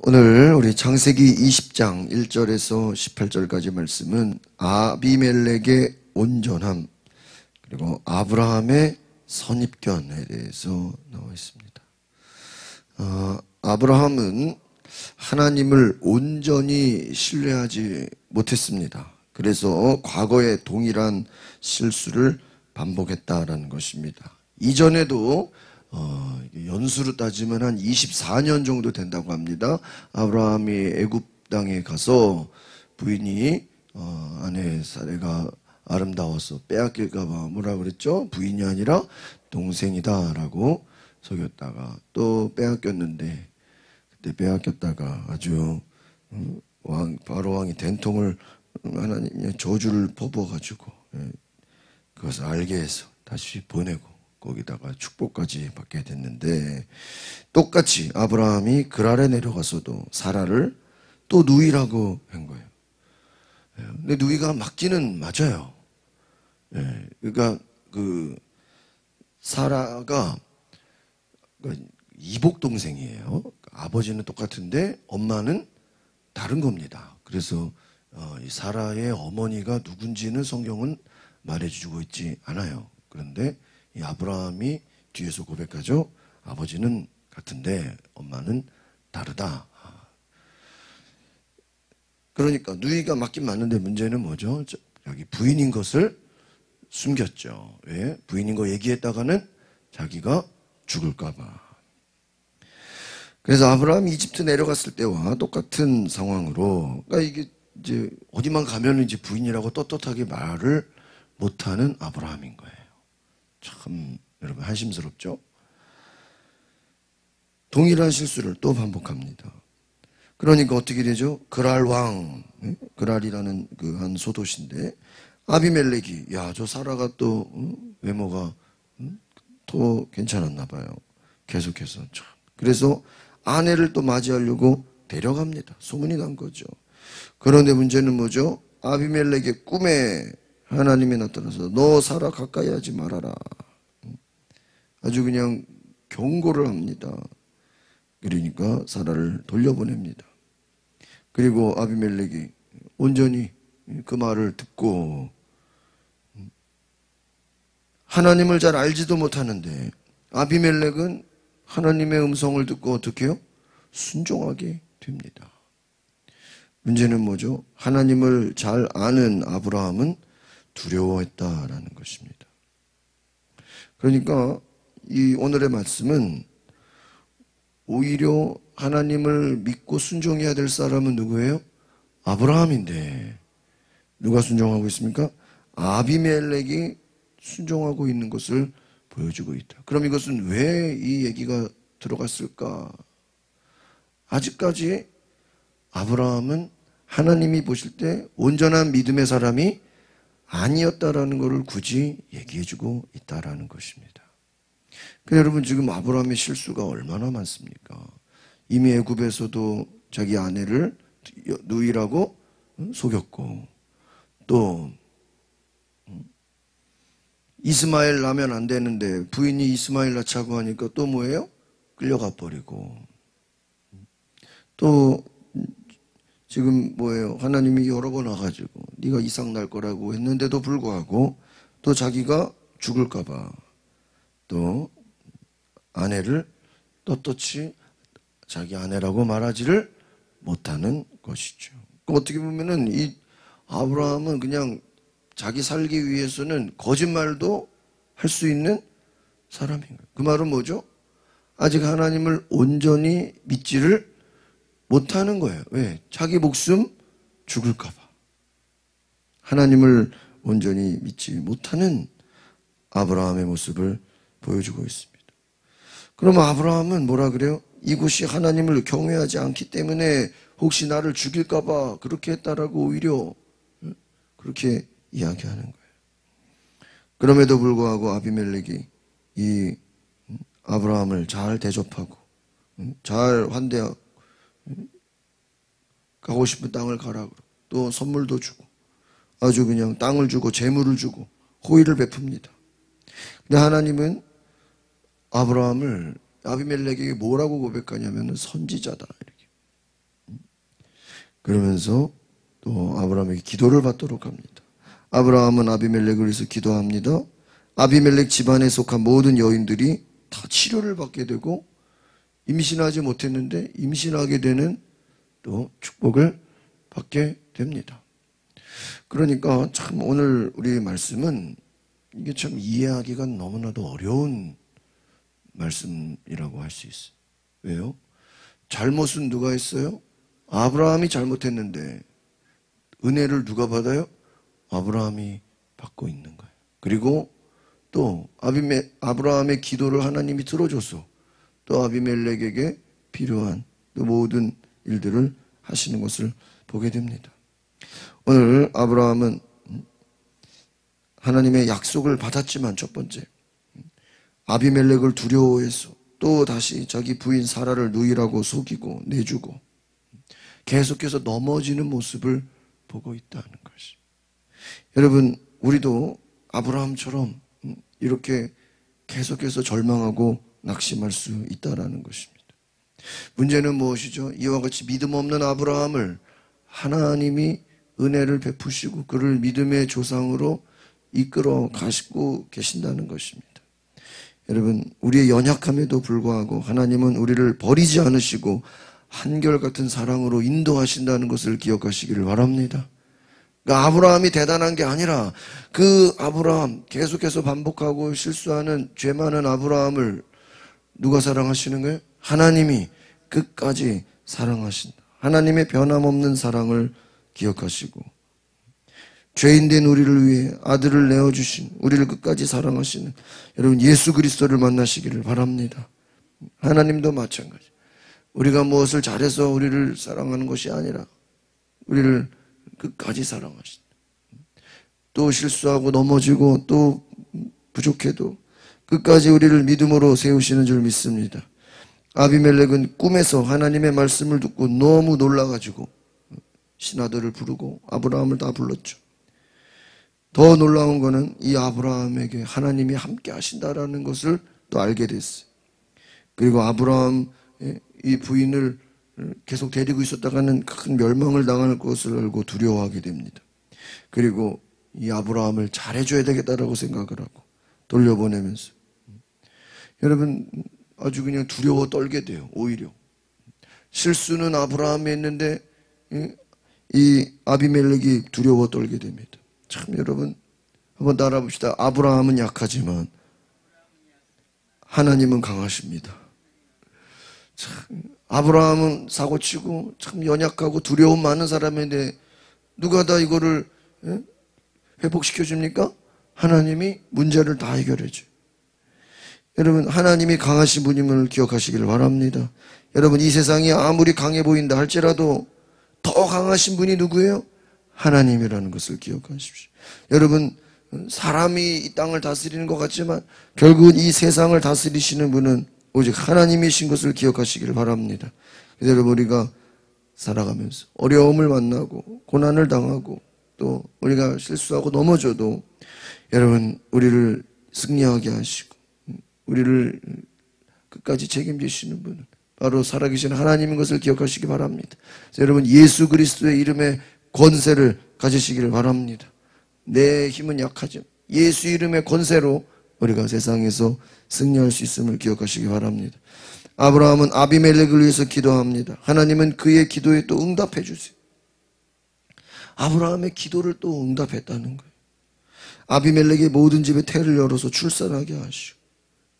오늘 우리 창세기 20장 1절에서 18절까지 말씀은 아비멜렉의 온전함 그리고 아브라함의 선입견에 대해서 나와 있습니다. 아브라함은 하나님을 온전히 신뢰하지 못했습니다. 그래서 과거에 동일한 실수를 반복했다라는 것입니다. 이전에도 연수로 따지면 한 24년 정도 된다고 합니다. 아브라함이 애굽 땅에 가서 부인이 아내 사례가 아름다워서 빼앗길까 봐 뭐라 그랬죠? 부인이 아니라 동생이다라고 속였다가 또 빼앗겼는데, 그때 빼앗겼다가 아주 바로 왕이 된통을 하나님의 저주를 퍼부어가지고 그것을 알게 해서 다시 보내고 거기다가 축복까지 받게 됐는데, 똑같이 아브라함이 그랄에 내려가서도 사라를 또 누이라고 한 거예요. 근데 누이가 맞기는 맞아요. 그러니까 그 사라가 이복 동생이에요. 아버지는 똑같은데 엄마는 다른 겁니다. 그래서 이 사라의 어머니가 누군지는 성경은 말해주고 있지 않아요. 그런데 이 아브라함이 뒤에서 고백하죠. 아버지는 같은데 엄마는 다르다. 그러니까 누이가 맞긴 맞는데 문제는 뭐죠? 자기 부인인 것을 숨겼죠. 왜? 부인인 거 얘기했다가는 자기가 죽을까 봐. 그래서 아브라함이 이집트 내려갔을 때와 똑같은 상황으로, 그러니까 이게 이제 어디만 가면 이제 부인이라고 떳떳하게 말을 못하는 아브라함인 거예요. 참 여러분 한심스럽죠? 동일한 실수를 또 반복합니다. 그러니까 어떻게 되죠? 그랄 왕, 그랄이라는 그 한 소도시인데 아비멜렉이 저 사라가 또 외모가 더 괜찮았나 봐요. 계속해서 참. 그래서 아내를 또 맞이하려고 데려갑니다. 소문이 난 거죠. 그런데 문제는 뭐죠? 아비멜렉의 꿈에 하나님이 나타나서 너 사라 가까이 하지 말아라. 아주 그냥 경고를 합니다. 그러니까 사라를 돌려보냅니다. 그리고 아비멜렉이 온전히 그 말을 듣고, 하나님을 잘 알지도 못하는데 아비멜렉은 하나님의 음성을 듣고 어떻게 해요? 순종하게 됩니다. 문제는 뭐죠? 하나님을 잘 아는 아브라함은 두려워했다라는 것입니다. 그러니까 이 오늘의 말씀은 오히려 하나님을 믿고 순종해야 될 사람은 누구예요? 아브라함인데 누가 순종하고 있습니까? 아비멜렉이 순종하고 있는 것을 보여주고 있다. 그럼 이것은 왜 이 얘기가 들어갔을까? 아직까지 아브라함은 하나님이 보실 때 온전한 믿음의 사람이 아니었다라는 것을 굳이 얘기해주고 있다라는 것입니다. 여러분, 지금 아브라함의 실수가 얼마나 많습니까? 이미 애굽에서도 자기 아내를 누이라고 속였고, 또 이스마엘 낳으면 안 되는데 부인이 이스마엘 낳자고 하니까 또 뭐예요? 끌려가 버리고, 또 지금 뭐예요? 하나님이 여러 번 와가지고 네가 이삭 낳을 거라고 했는데도 불구하고 또 자기가 죽을까 봐 또 아내를 떳떳이 자기 아내라고 말하지를 못하는 것이죠. 어떻게 보면은 이 아브라함은 그냥 자기 살기 위해서는 거짓말도 할 수 있는 사람인 거예요. 그 말은 뭐죠? 아직 하나님을 온전히 믿지를 못하는 거예요. 왜? 자기 목숨 죽을까 봐. 하나님을 온전히 믿지 못하는 아브라함의 모습을 보여주고 있습니다. 그러면 아브라함은 뭐라 그래요? 이곳이 하나님을 경외하지 않기 때문에 혹시 나를 죽일까 봐 그렇게 했다라고 오히려 그렇게 이야기하는 거예요. 그럼에도 불구하고 아비멜렉이 이 아브라함을 잘 대접하고 잘 환대하고 가고 싶은 땅을 가라고 또 선물도 주고 아주 그냥 땅을 주고 재물을 주고 호의를 베풉니다. 근데 하나님은 아브라함을 아비멜렉에게 뭐라고 고백하냐면 선지자다 이렇게. 그러면서 또 아브라함에게 기도를 받도록 합니다. 아브라함은 아비멜렉을 위해서 기도합니다. 아비멜렉 집안에 속한 모든 여인들이 다 치료를 받게 되고 임신하지 못했는데 임신하게 되는 또 축복을 받게 됩니다. 그러니까 참 오늘 우리 말씀은 이게 참 이해하기가 너무나도 어려운 말씀이라고 할 수 있어요. 왜요? 잘못은 누가 했어요? 아브라함이 잘못했는데 은혜를 누가 받아요? 아브라함이 받고 있는 거예요. 그리고 또 아브라함의 기도를 하나님이 들어줘서 또 아비멜렉에게 필요한 그 모든 일들을 하시는 것을 보게 됩니다. 오늘 아브라함은 하나님의 약속을 받았지만 첫 번째 아비멜렉을 두려워해서 또 다시 자기 부인 사라를 누이라고 속이고 내주고 계속해서 넘어지는 모습을 보고 있다는 것이. 여러분, 우리도 아브라함처럼 이렇게 계속해서 절망하고 낙심할 수 있다는 것입니다. 문제는 무엇이죠? 이와 같이 믿음 없는 아브라함을 하나님이 은혜를 베푸시고 그를 믿음의 조상으로 이끌어 가시고 계신다는 것입니다. 여러분, 우리의 연약함에도 불구하고 하나님은 우리를 버리지 않으시고 한결같은 사랑으로 인도하신다는 것을 기억하시기를 바랍니다. 그러니까 아브라함이 대단한 게 아니라 그 아브라함, 계속해서 반복하고 실수하는 죄 많은 아브라함을 누가 사랑하시는 거예요? 하나님이 끝까지 사랑하신다. 하나님의 변함없는 사랑을 기억하시고 죄인된 우리를 위해 아들을 내어주신, 우리를 끝까지 사랑하시는 여러분 예수 그리스도를 만나시기를 바랍니다. 하나님도 마찬가지. 우리가 무엇을 잘해서 우리를 사랑하는 것이 아니라 우리를 끝까지 사랑하신다. 또 실수하고 넘어지고 또 부족해도 끝까지 우리를 믿음으로 세우시는 줄 믿습니다. 아비멜렉은 꿈에서 하나님의 말씀을 듣고 너무 놀라가지고 신하들을 부르고 아브라함을 다 불렀죠. 더 놀라운 거는 이 아브라함에게 하나님이 함께 하신다라는 것을 또 알게 됐어요. 그리고 아브라함 이 부인을 계속 데리고 있었다가는 큰 멸망을 당할 것을 알고 두려워하게 됩니다. 그리고 이 아브라함을 잘해줘야 되겠다라고 생각을 하고 돌려보내면서 여러분 아주 그냥 두려워 떨게 돼요. 오히려 실수는 아브라함이 했는데 이 아비멜렉이 두려워 떨게 됩니다. 참 여러분 한번 따라 봅시다. 아브라함은 약하지만 하나님은 강하십니다. 참 아브라함은 사고치고 참 연약하고 두려움 많은 사람인데 누가 다 이거를 회복시켜 줍니까? 하나님이 문제를 다 해결해 줘요. 여러분 하나님이 강하신 분임을 기억하시기를 바랍니다. 여러분 이 세상이 아무리 강해 보인다 할지라도 더 강하신 분이 누구예요? 하나님이라는 것을 기억하십시오. 여러분 사람이 이 땅을 다스리는 것 같지만 결국은 이 세상을 다스리시는 분은 오직 하나님이신 것을 기억하시기를 바랍니다. 그래서 여러분 우리가 살아가면서 어려움을 만나고 고난을 당하고 또 우리가 실수하고 넘어져도 여러분 우리를 승리하게 하시고 우리를 끝까지 책임지시는 분은 바로 살아계신 하나님인 것을 기억하시기 바랍니다. 그래서 여러분 예수 그리스도의 이름에 권세를 가지시기를 바랍니다. 내 힘은 약하죠. 예수 이름의 권세로 우리가 세상에서 승리할 수 있음을 기억하시기 바랍니다. 아브라함은 아비멜렉을 위해서 기도합니다. 하나님은 그의 기도에 또 응답해 주세요. 아브라함의 기도를 또 응답했다는 거예요. 아비멜렉의 모든 집에 태를 열어서 출산하게 하시고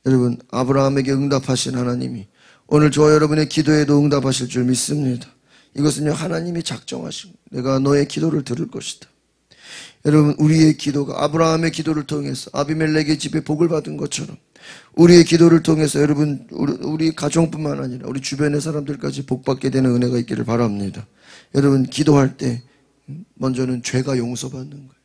여러분 아브라함에게 응답하신 하나님이 오늘 저와 여러분의 기도에도 응답하실 줄 믿습니다. 이것은요 하나님이 작정하신 내가 너의 기도를 들을 것이다. 여러분 우리의 기도가 아브라함의 기도를 통해서 아비멜렉의 집에 복을 받은 것처럼 우리의 기도를 통해서 여러분 우리 가정뿐만 아니라 우리 주변의 사람들까지 복받게 되는 은혜가 있기를 바랍니다. 여러분 기도할 때 먼저는 죄가 용서받는 거예요.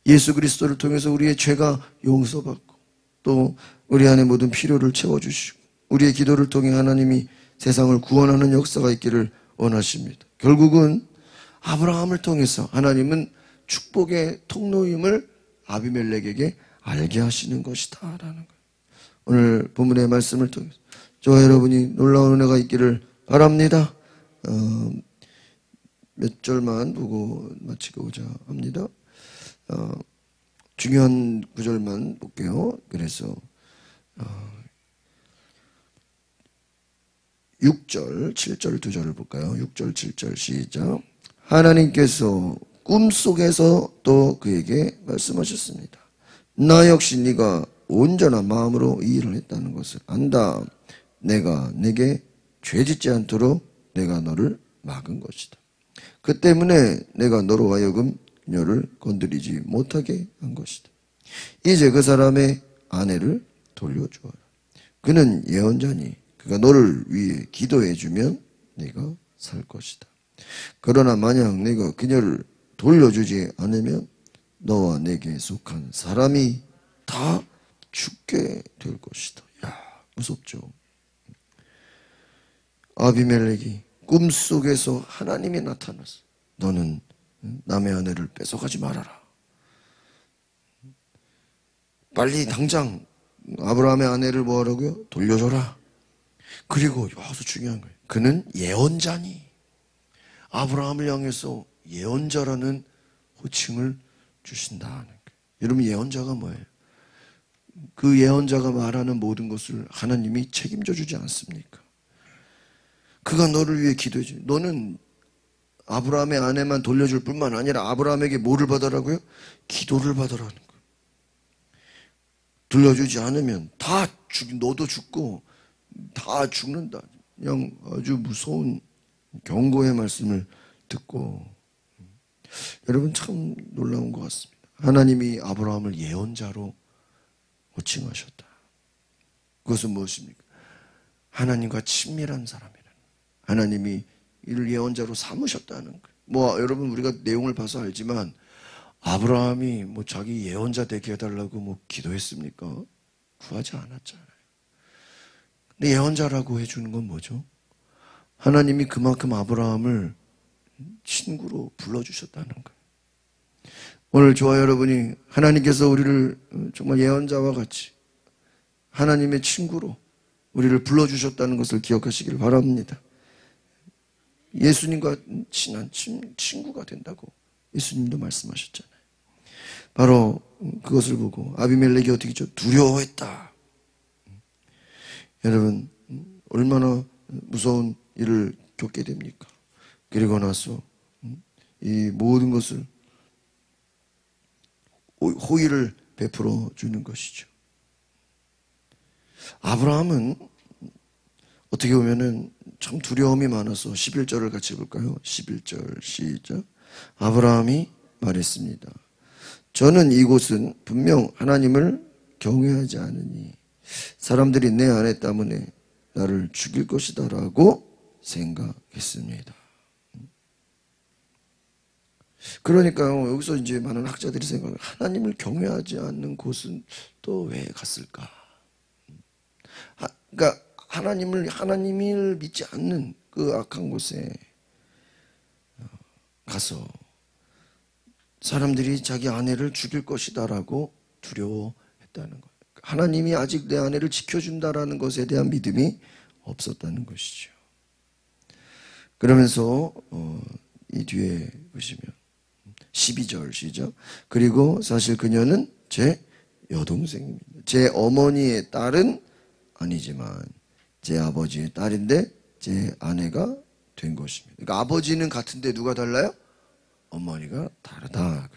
예수 그리스도를 통해서 우리의 죄가 용서받고 또 우리 안에 모든 필요를 채워주시고 우리의 기도를 통해 하나님이 세상을 구원하는 역사가 있기를 원하십니다. 결국은 아브라함을 통해서 하나님은 축복의 통로임을 아비멜렉에게 알게 하시는 것이다 라는 거예요. 오늘 본문의 말씀을 통해서 저와 여러분이 놀라운 은혜가 있기를 바랍니다. 몇 절만 보고 마치고자 합니다. 중요한 구절만 볼게요. 그래서 6절, 7절 두 절을 볼까요? 6절, 7절 시작. 하나님께서 꿈속에서 또 그에게 말씀하셨습니다. 나 역시 네가 온전한 마음으로 이 일을 했다는 것을 안다. 내가 내게 죄짓지 않도록 내가 너를 막은 것이다. 그 때문에 내가 너로 하여금 그녀를 건드리지 못하게 한 것이다. 이제 그 사람의 아내를 돌려주어라. 그는 예언자니 그가 너를 위해 기도해주면 네가 살 것이다. 그러나 만약 네가 그녀를 돌려주지 않으면 너와 내게 속한 사람이 다 죽게 될 것이다. 야, 무섭죠. 아비멜렉이 꿈속에서 하나님이 나타났어. 너는 남의 아내를 뺏어가지 말아라. 빨리 당장 아브라함의 아내를 뭐 하라고요? 돌려줘라. 그리고 아주 중요한 거예요. 그는 예언자니 아브라함을 향해서 예언자라는 호칭을 주신다는 거예요. 여러분, 예언자가 뭐예요? 그 예언자가 말하는 모든 것을 하나님이 책임져 주지 않습니까? 그가 너를 위해 기도해 줘. 너는 아브라함의 아내만 돌려줄 뿐만 아니라 아브라함에게 뭐를 받으라고요? 기도를 받으라는 거예요. 돌려주지 않으면 다 너도 죽고 다 죽는다. 그냥 아주 무서운 경고의 말씀을 듣고, 여러분 참 놀라운 것 같습니다. 하나님이 아브라함을 예언자로 호칭하셨다. 그것은 무엇입니까? 하나님과 친밀한 사람이라는, 하나님이 이를 예언자로 삼으셨다는 거예요. 뭐 여러분 우리가 내용을 봐서 알지만 아브라함이 뭐 자기 예언자 되게 해달라고 뭐 기도했습니까? 구하지 않았잖아요. 근데 예언자라고 해주는 건 뭐죠? 하나님이 그만큼 아브라함을 친구로 불러주셨다는 거예요. 오늘 저와 여러분이 하나님께서 우리를 정말 예언자와 같이 하나님의 친구로 우리를 불러주셨다는 것을 기억하시길 바랍니다. 예수님과 친한 친구가 된다고 예수님도 말씀하셨잖아요. 바로 그것을 보고 아비멜렉이 어떻게 좀 두려워했다. 여러분, 얼마나 무서운 일을 겪게 됩니까? 그리고 나서 이 모든 것을 호의를 베풀어 주는 것이죠. 아브라함은 어떻게 보면은 참 두려움이 많아서 11절을 같이 볼까요? 11절 시작. 아브라함이 말했습니다. 저는 이곳은 분명 하나님을 경외하지 않으니 사람들이 내 아내 때문에 나를 죽일 것이다 라고 생각했습니다. 그러니까요, 여기서 이제 많은 학자들이 생각해요. 하나님을 경외하지 않는 곳은 또 왜 갔을까? 그러니까 하나님을 믿지 않는 그 악한 곳에 가서 사람들이 자기 아내를 죽일 것이다라고 두려워했다는 거예요. 하나님이 아직 내 아내를 지켜준다라는 것에 대한 믿음이 없었다는 것이죠. 그러면서 이 뒤에 보시면 12절 시작. 그리고 사실 그녀는 제 여동생입니다. 제 어머니의 딸은 아니지만 제 아버지의 딸인데 제 아내가 된 것입니다. 그러니까 아버지는 같은데 누가 달라요? 어머니가 다르다.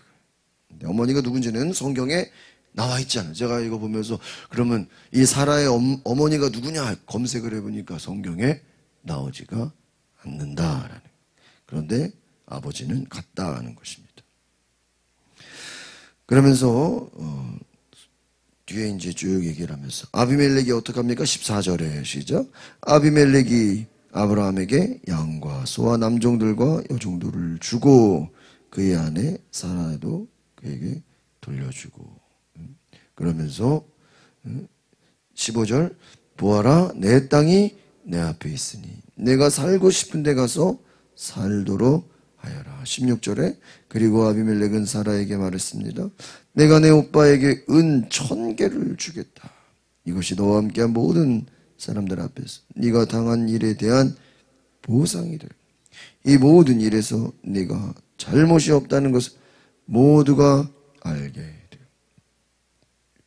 근데 어머니가 누군지는 성경에 나와 있잖아요. 제가 이거 보면서 그러면 이 사라의 어머니가 누구냐 검색을 해보니까 성경에 나오지가 않는다라는. 그런데 아버지는 같다는 것입니다. 그러면서 뒤에 이제 쭉 얘기를 하면서 아비멜렉이 어떻게 합니까? 14절에 시작. 아비멜렉이 아브라함에게 양과 소와 남종들과 여종들을 주고 그의 아내 사라도 그에게 돌려주고, 그러면서 15절 보아라 내 땅이 내 앞에 있으니 내가 살고 싶은 데 가서 살도록 하여라. 16절에 그리고 아비멜렉은 사라에게 말했습니다. 내가 내 오빠에게 은 1000개를 주겠다. 이것이 너와 함께한 모든 사람들 앞에서 네가 당한 일에 대한 보상이 될. 이 모든 일에서 네가 잘못이 없다는 것을 모두가 알게 돼요.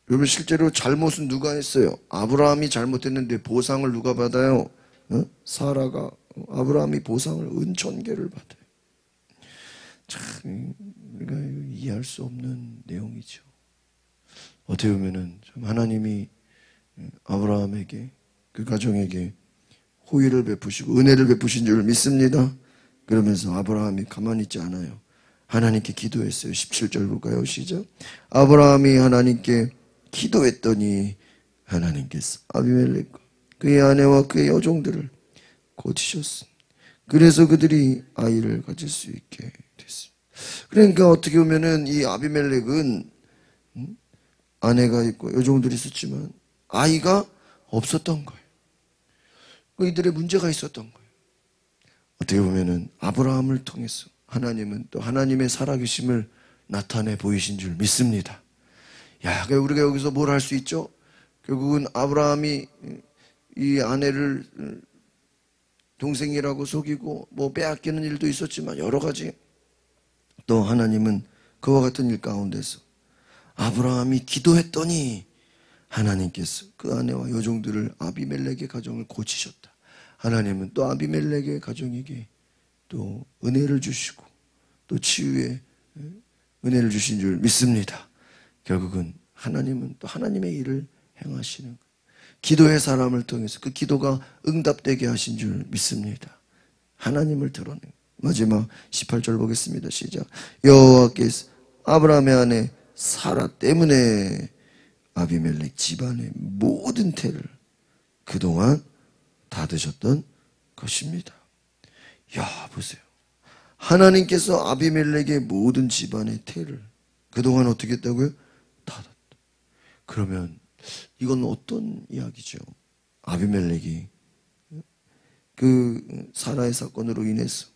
여러분 실제로 잘못은 누가 했어요? 아브라함이 잘못했는데 보상을 누가 받아요? 사라가. 아브라함이 보상을 은천개를 받아요. 참 우리가 이해할 수 없는 내용이죠. 어떻게 보면은 하나님이 아브라함에게 그 가정에게 호의를 베푸시고 은혜를 베푸신 줄 믿습니다. 그러면서 아브라함이 가만히 있지 않아요. 하나님께 기도했어요. 17절 볼까요? 시작. 아브라함이 하나님께 기도했더니 하나님께서 아비멜렉과 그의 아내와 그의 여종들을 고치셨습니다. 그래서 그들이 아이를 가질 수 있게 됐습니다. 그러니까 어떻게 보면은 이 아비멜렉은 아내가 있고 여종들이 있었지만 아이가 없었던 거예요. 이들의 문제가 있었던 거예요. 어떻게 보면은 아브라함을 통해서 하나님은 또 하나님의 살아계심을 나타내 보이신 줄 믿습니다. 야, 우리가 여기서 뭘 할 수 있죠? 결국은 아브라함이 이 아내를 동생이라고 속이고 뭐 빼앗기는 일도 있었지만 여러 가지, 또 하나님은 그와 같은 일 가운데서 아브라함이 기도했더니 하나님께서 그 아내와 여종들을 아비멜렉의 가정을 고치셨다. 하나님은 또 아비멜렉의 가정에게 또 은혜를 주시고 또 치유의 은혜를 주신 줄 믿습니다. 결국은 하나님은 또 하나님의 일을 행하시는 거예요. 기도의 사람을 통해서 그 기도가 응답되게 하신 줄 믿습니다. 하나님을 드러내는 거예요. 마지막 18절 보겠습니다. 시작. 여호와께서 아브라함의 아내 사라 때문에 아비멜렉 집안의 모든 태를 그동안 닫으셨던 것입니다. 야, 보세요. 하나님께서 아비멜렉의 모든 집안의 태를 그동안 어떻게 했다고요? 닫았다. 그러면 이건 어떤 이야기죠? 아비멜렉이 그 사라의 사건으로 인해서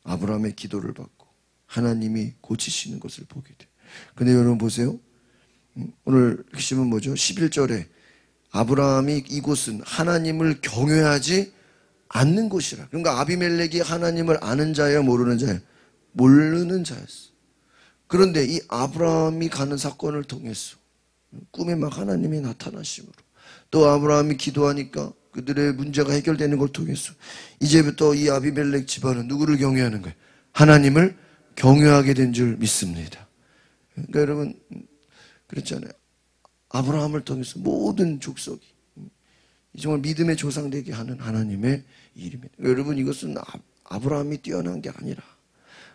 아브라함의 기도를 받고 하나님이 고치시는 것을 보게 돼요. 근데 여러분 보세요. 오늘 핵심은 뭐죠? 11절에 아브라함이 이곳은 하나님을 경외하지 않는 곳이라. 그러니까 아비멜렉이 하나님을 아는 자예요, 모르는 자예요? 모르는 자였어. 그런데 이 아브라함이 가는 사건을 통해서 꿈에 막 하나님이 나타나심으로, 또 아브라함이 기도하니까 그들의 문제가 해결되는 걸 통해서 이제부터 이 아비멜렉 집안은 누구를 경외하는 거예요? 하나님을 경외하게 된 줄 믿습니다. 그러니까 여러분 그랬잖아요. 아브라함을 통해서 모든 족속이 정말 믿음의 조상 되게 하는 하나님의 일입니다. 여러분 이것은 아브라함이 뛰어난 게 아니라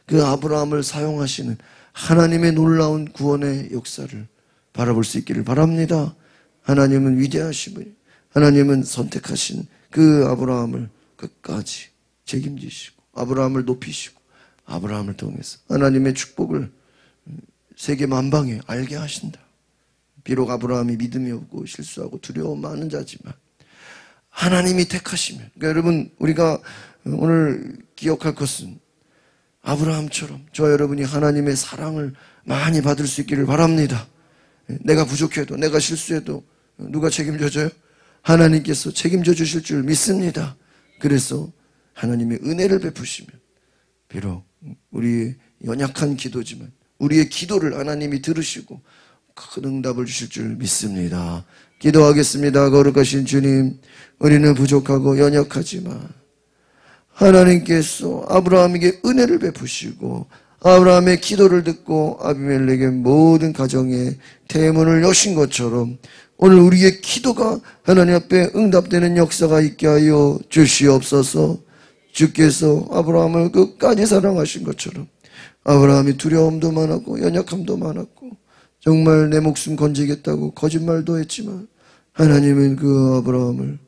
그 아브라함을 사용하시는 하나님의 놀라운 구원의 역사를 바라볼 수 있기를 바랍니다. 하나님은 위대하신 분이, 하나님은 선택하신 그 아브라함을 끝까지 책임지시고 아브라함을 높이시고 아브라함을 통해서 하나님의 축복을 세계 만방에 알게 하신다. 비록 아브라함이 믿음이 없고 실수하고 두려움 많은 자지만 하나님이 택하시면, 그러니까 여러분 우리가 오늘 기억할 것은 아브라함처럼 저와 여러분이 하나님의 사랑을 많이 받을 수 있기를 바랍니다. 내가 부족해도 내가 실수해도 누가 책임져줘요? 하나님께서 책임져 주실 줄 믿습니다. 그래서 하나님의 은혜를 베푸시면 비록 우리의 연약한 기도지만 우리의 기도를 하나님이 들으시고 큰 응답을 주실 줄 믿습니다. 기도하겠습니다. 거룩하신 주님, 우리는 부족하고 연약하지만 하나님께서 아브라함에게 은혜를 베푸시고 아브라함의 기도를 듣고 아비멜렉의 모든 가정에 대문을 여신 것처럼 오늘 우리의 기도가 하나님 앞에 응답되는 역사가 있게 하여 주시옵소서. 주께서 아브라함을 끝까지 사랑하신 것처럼 아브라함이 두려움도 많았고 연약함도 많았고 정말 내 목숨 건지겠다고 거짓말도 했지만 하나님은 그 아브라함을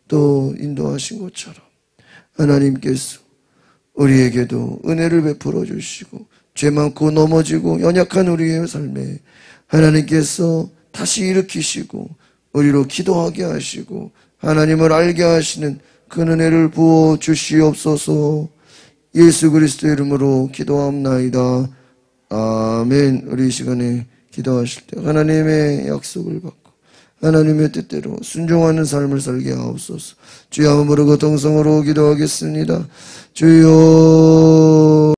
또 인도하신 것처럼 하나님께서 우리에게도 은혜를 베풀어 주시고 죄 많고 넘어지고 연약한 우리의 삶에 하나님께서 다시 일으키시고 우리로 기도하게 하시고 하나님을 알게 하시는 그 은혜를 부어 주시옵소서. 예수 그리스도의 이름으로 기도합나이다. 아멘. 우리 이 시간에 기도하실 때 하나님의 약속을 받고 하나님의 뜻대로 순종하는 삶을 살게 하옵소서. 주여 한번 부르고 동성으로 기도하겠습니다. 주여